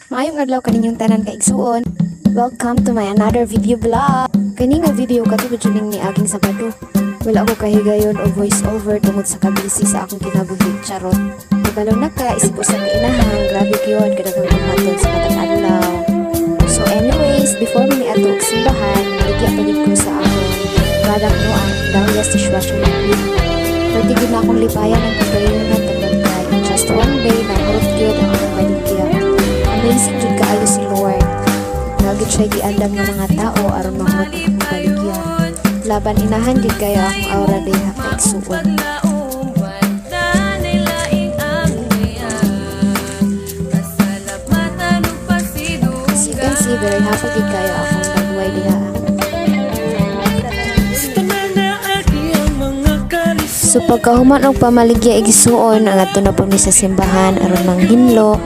Maayong adlaw kaninyong tanan kaigsuon. Welcome to my another video vlog. Kani nga video katubod yun ni aging Sabado. Wala ako kahigayon o voice over tungod sa kabisi sa akong kinabuhi. Charot. Pagkalaw na ka, isip ko sa kainahan. Grabe yun, kadagang kumatod sa katang adlaw. So anyways, before mo ni ato simbahan, maligya palig ko sa akong product no ang Dahlia's dishwashing liquid. Pertigid na akong lipayan ang pagkayon na tungod kay just one day na hurot yun ang akong baligya. Amazing jud kaayo si Lord. Nagit siya giandam ng mga tao aron mahurot ang akong baligya. Laban inahan gid kaya akong aura diha kaigsuon. As you can see, very happy gid kaya akong nagway diha. So pagkahuman og pamaligya igisuon ang ato na po ni sa simbahan aron manghinlo.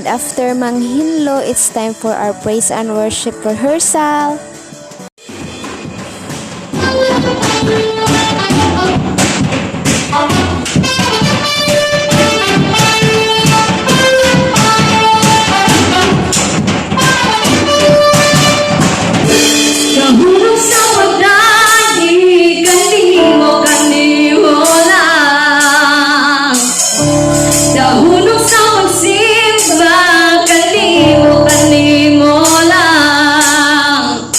after manghinlo, it's time for our praise and worship rehearsal. Kahulog sa pagdali, kanimo lang. Kahulog sa pagsimba, kanimo lang.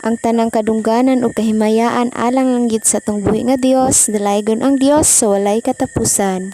Ang tanang kadungganan ug kahimayaan alang lang gyud sa atong buhi nga Dios, dalaygon ang Dios sa walay katapusan.